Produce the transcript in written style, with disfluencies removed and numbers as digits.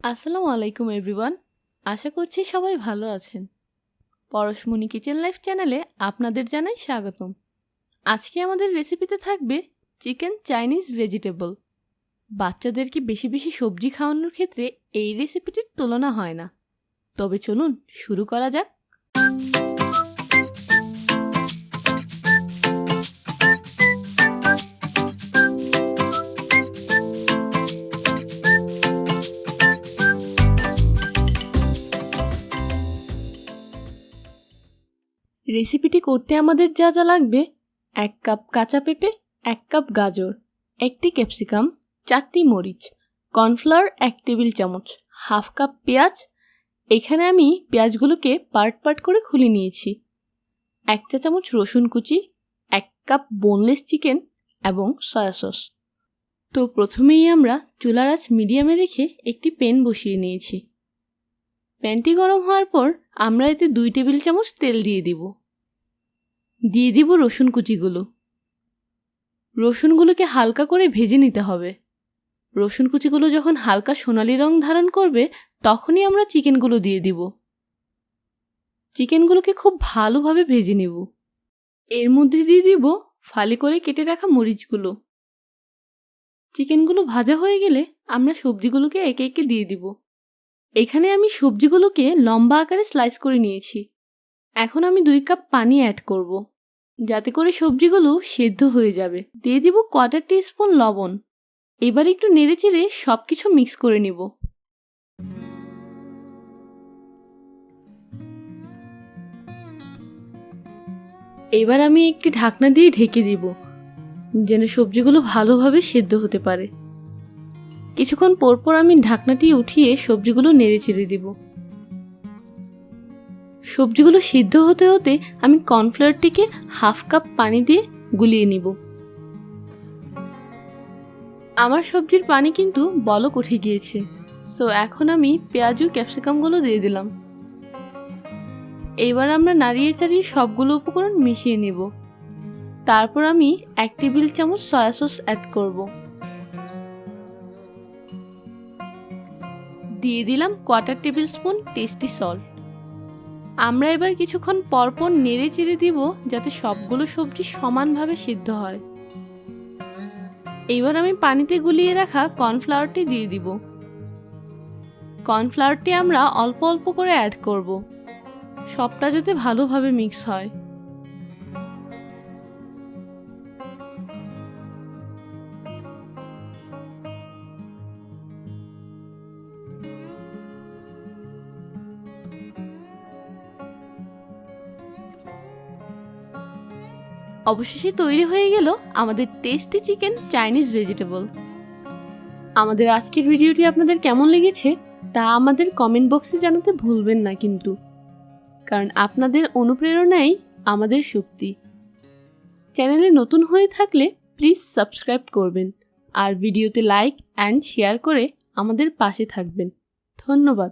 আসসালামু আলাইকুম এভরিওয়ান। আশা করছি সবাই ভালো আছেন। পরশমণি কিচেন লাইফ চ্যানেলে আপনাদের জানাই স্বাগতম। আজকে আমাদের রেসিপিতে থাকবে চিকেন চাইনিজ ভেজিটেবল। বাচ্চাদেরকে বেশি বেশি সবজি খাওয়ানোর ক্ষেত্রে এই রেসিপিটির তুলনা হয় না। তবে চলুন শুরু করা যাক। রেসিপিটি করতে আমাদের যা যা লাগবে: 1 কাপ কাঁচা পেঁপে, 1 কাপ গাজর, 1টি ক্যাপসিকাম, 4টি মরিচ, কর্নফ্লাওয়ার 1 টেবিল চামচ, হাফ কাপ পেঁয়াজ। এখানে আমি পেঁয়াজগুলোকে পার্ট পার্ট করে খুলে নিয়েছি। 1 চা চামচ রসুন কুচি, 1 কাপ বোনলেস চিকেন এবং সয়া সস। তো প্রথমেই আমরা চুলার আঁচ মিডিয়ামে রেখে একটি প্যান বসিয়ে নিয়েছি। প্যানটি গরম হওয়ার পর আমরা এতে 2 টেবিল চামচ তেল দিয়ে দিব রসুন কুচিগুলো। রসুনগুলোকে হালকা করে ভেজে নিতে হবে। রসুন কুচিগুলো যখন হালকা সোনালী রং ধারণ করবে তখনই আমরা চিকেনগুলো দিয়ে দিব। চিকেনগুলোকে খুব ভালোভাবে ভেজে নেব। এর মধ্যে দিয়ে দিব ফালি করে কেটে রাখা মরিচগুলো। চিকেনগুলো ভাজা হয়ে গেলে আমরা সবজিগুলোকে একে একে দিয়ে দিব। এখানে আমি সবজিগুলোকে লম্বা আকারে স্লাইস করে নিয়েছি। এখন আমি 2 কাপ পানি অ্যাড করব, যাতে করে সবজিগুলো সেদ্ধ হয়ে যাবে। দিয়ে দিব 1/4 টিস্পুন লবণ। এবার একটু নেড়েচেড়ে সবকিছু মিক্স করে নিব। এবার আমি একটি ঢাকনা দিয়ে ঢেকে দিব, যেন সবজিগুলো ভালোভাবে সেদ্ধ হতে পারে। কিছুক্ষণ পরপর আমি ঢাকনাটি উঠিয়ে সবজিগুলো নেড়েচেড়ে দিব। সবজিগুলো সিদ্ধ হতে হতে আমি কর্নফ্লাওয়ারটিকে হাফ কাপ পানি দিয়ে গুলিয়ে নিব। আমার সবজির পানি কিন্তু বলক উঠে গিয়েছে। সো এখন আমি পেঁয়াজ ও ক্যাপসিকামগুলো দিয়ে দিলাম। এবার আমরা নাড়িয়ে চাড়িয়ে সবগুলো উপকরণ মিশিয়ে নেব। তারপর আমি 1 টেবিল চামচ সয়া সস অ্যাড করব। দিয়ে দিলাম 1/4 টেবিল স্পুন টেস্টি সল্ট। আমরা এবার কিছুক্ষণ পরপর নেড়ে চেড়ে দিব, যাতে সবগুলো সবজি সমানভাবে সিদ্ধ হয়। এবার আমি পানিতে গুলিয়ে রাখা কর্নফ্লাওয়ারটি দিয়ে দিব। কর্নফ্লাওয়ারটি আমরা অল্প অল্প করে অ্যাড করব, সবটা যাতে ভালোভাবে মিক্স হয়। অবশেষে তৈরি হয়ে গেল আমাদের টেস্টি চিকেন চাইনিজ ভেজিটেবল। আমাদের আজকের ভিডিওটি আপনাদের কেমন লেগেছে তা আমাদের কমেন্ট বক্সে জানাতে ভুলবেন না কিন্তু, কারণ আপনাদের অনুপ্রেরণাই আমাদের শক্তি। চ্যানেলে নতুন হয়ে থাকলে প্লিজ সাবস্ক্রাইব করবেন আর ভিডিওতে লাইক অ্যান্ড শেয়ার করে আমাদের পাশে থাকবেন। ধন্যবাদ।